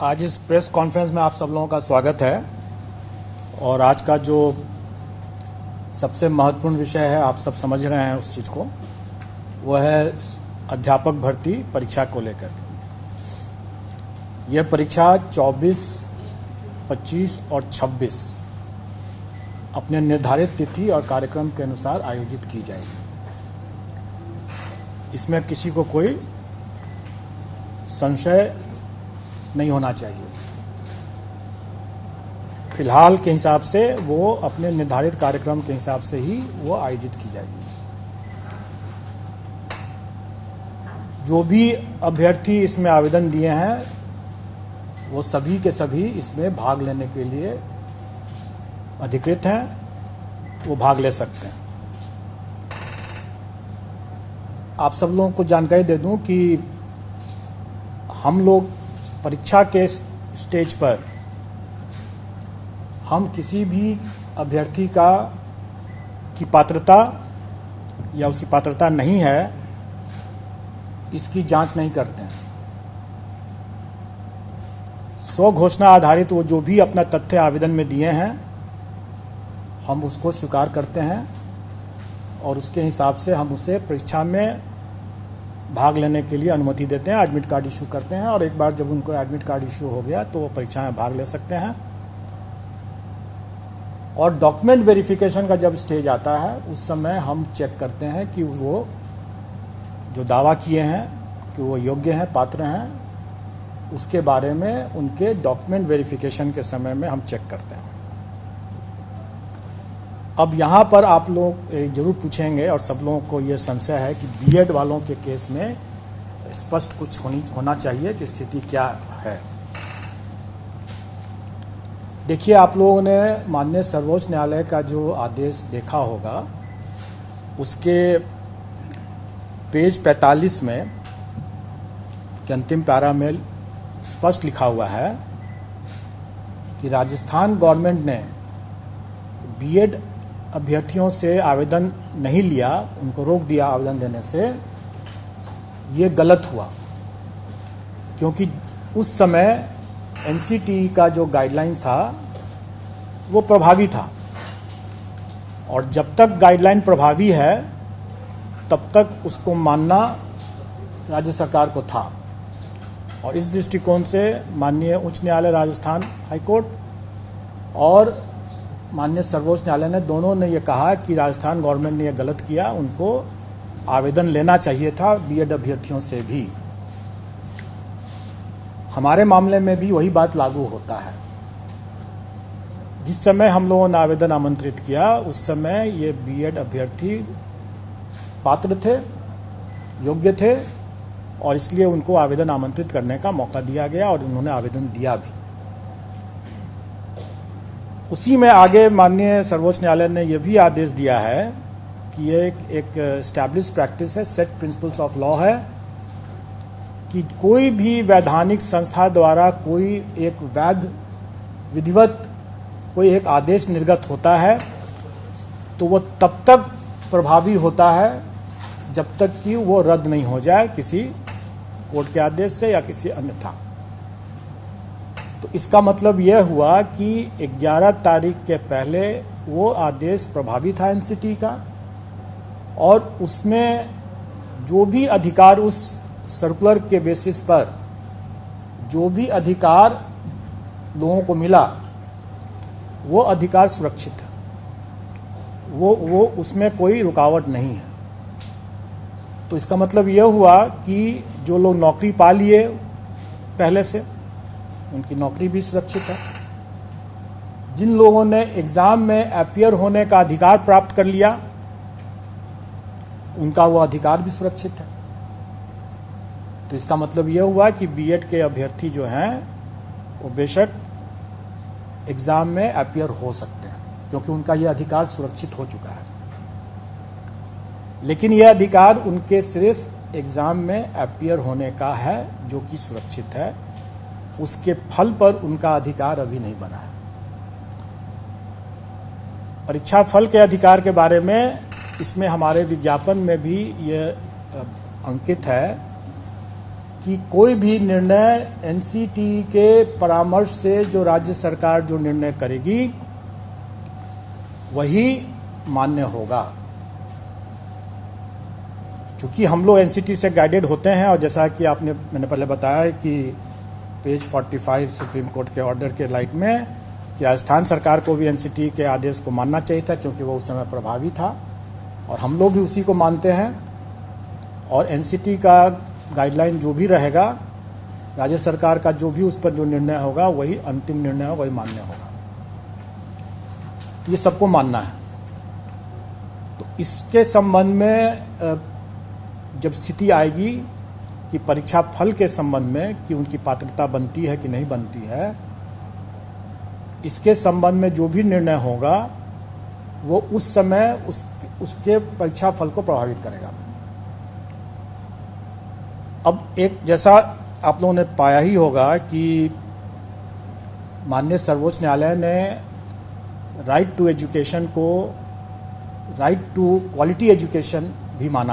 आज इस press conference में आप सब लोगों का स्वागत है और आज का जो सबसे महत्वपूर्ण विषय है, आप सब समझ रहे हैं उस चीज़ को, वह है अध्यापक भर्ती परीक्षा को लेकर। यह परीक्षा 24, 25 और 26 अपने निर्धारित तिथि और कार्यक्रम के अनुसार आयोजित की जाएगी। इसमें किसी को कोई संशय नहीं होना चाहिए। फिलहाल के हिसाब से वो अपने निर्धारित कार्यक्रम के हिसाब से ही वो आयोजित की जाएगी। जो भी अभ्यर्थी इसमें आवेदन दिए हैं वो सभी के सभी इसमें भाग लेने के लिए अधिकृत हैं, वो भाग ले सकते हैं। आप सब लोगों को जानकारी दे दूं कि हम लोग परीक्षा के स्टेज पर हम किसी भी अभ्यर्थी की पात्रता या उसकी पात्रता नहीं है, इसकी जांच नहीं करते हैं। स्व घोषणा आधारित वो जो भी अपना तथ्य आवेदन में दिए हैं, हम उसको स्वीकार करते हैं और उसके हिसाब से हम उसे परीक्षा में भाग लेने के लिए अनुमति देते हैं, एडमिट कार्ड इशू करते हैं। और एक बार जब उनको एडमिट कार्ड इशू हो गया तो वो परीक्षा में भाग ले सकते हैं। और डॉक्यूमेंट वेरिफिकेशन का जब स्टेज आता है, उस समय हम चेक करते हैं कि वो जो दावा किए हैं कि वो योग्य हैं, पात्र हैं, उसके बारे में उनके डॉक्यूमेंट वेरिफिकेशन के समय में हम चेक करते हैं। अब यहाँ पर आप लोग जरूर पूछेंगे और सब लोगों को ये संशय है कि बीएड वालों के केस में स्पष्ट कुछ होना चाहिए कि स्थिति क्या है। देखिए, आप लोगों ने माननीय सर्वोच्च न्यायालय का जो आदेश देखा होगा, उसके पेज 45 में के अंतिम पैरा में स्पष्ट लिखा हुआ है कि राजस्थान गवर्नमेंट ने बीएड अभ्यर्थियों से आवेदन नहीं लिया, उनको रोक दिया आवेदन देने से। ये गलत हुआ क्योंकि उस समय एनसीटीई का जो गाइडलाइंस था वो प्रभावी था और जब तक गाइडलाइन प्रभावी है तब तक उसको मानना राज्य सरकार को था। और इस दृष्टिकोण से माननीय उच्च न्यायालय राजस्थान हाईकोर्ट और माननीय सर्वोच्च न्यायालय ने दोनों ने ये कहा कि राजस्थान गवर्नमेंट ने ये गलत किया, उनको आवेदन लेना चाहिए था बीएड अभ्यर्थियों से भी। हमारे मामले में भी वही बात लागू होता है। जिस समय हम लोगों ने आवेदन आमंत्रित किया, उस समय ये बीएड अभ्यर्थी पात्र थे, योग्य थे और इसलिए उनको आवेदन आमंत्रित करने का मौका दिया गया और उन्होंने आवेदन दिया भी। उसी में आगे माननीय सर्वोच्च न्यायालय ने यह भी आदेश दिया है कि ये एक एस्टैब्लिश प्रैक्टिस है, सेट प्रिंसिपल्स ऑफ लॉ है कि कोई भी वैधानिक संस्था द्वारा कोई एक वैध विधिवत कोई एक आदेश निर्गत होता है तो वो तब तक प्रभावी होता है जब तक कि वो रद्द नहीं हो जाए किसी कोर्ट के आदेश से या किसी अन्यथा। तो इसका मतलब यह हुआ कि 11 तारीख के पहले वो आदेश प्रभावी था एनसीटी का और उसमें जो भी अधिकार उस सर्कुलर के बेसिस पर जो भी अधिकार लोगों को मिला वो अधिकार सुरक्षित है, वो उसमें कोई रुकावट नहीं है। तो इसका मतलब यह हुआ कि जो लोग नौकरी पा लिए पहले से, उनकी नौकरी भी सुरक्षित है। जिन लोगों ने एग्जाम में अपीयर होने का अधिकार प्राप्त कर लिया, उनका वो अधिकार भी सुरक्षित है। तो इसका मतलब यह हुआ कि बीएड के अभ्यर्थी जो हैं वो बेशक एग्जाम में अपीयर हो सकते हैं क्योंकि उनका यह अधिकार सुरक्षित हो चुका है। लेकिन यह अधिकार उनके सिर्फ एग्जाम में अपीयर होने का है जो कि सुरक्षित है, उसके फल पर उनका अधिकार अभी नहीं बना है। परीक्षा फल के अधिकार के बारे में इसमें हमारे विज्ञापन में भी ये अंकित है कि कोई भी निर्णय एनसीटी के परामर्श से जो राज्य सरकार जो निर्णय करेगी वही मान्य होगा। क्योंकि हम लोग एनसीटी से गाइडेड होते हैं, और जैसा कि मैंने पहले बताया कि पेज 45 सुप्रीम कोर्ट के ऑर्डर के लाइट में कि राजस्थान सरकार को भी एनसीटी के आदेश को मानना चाहिए था, क्योंकि वो उस समय प्रभावी था, और हम लोग भी उसी को मानते हैं। और एनसीटी का गाइडलाइन जो भी रहेगा, राज्य सरकार का जो भी उस पर जो निर्णय होगा वही अंतिम निर्णय होगा, वही मान्य होगा। ये सबको मानना है। तो इसके संबंध में जब स्थिति आएगी कि परीक्षा फल के संबंध में कि उनकी पात्रता बनती है कि नहीं बनती है, इसके संबंध में जो भी निर्णय होगा वो उस समय उसके परीक्षा फल को प्रभावित करेगा। अब एक जैसा आप लोगों ने पाया ही होगा कि माननीय सर्वोच्च न्यायालय ने राइट टू एजुकेशन को राइट टू क्वालिटी एजुकेशन भी माना है।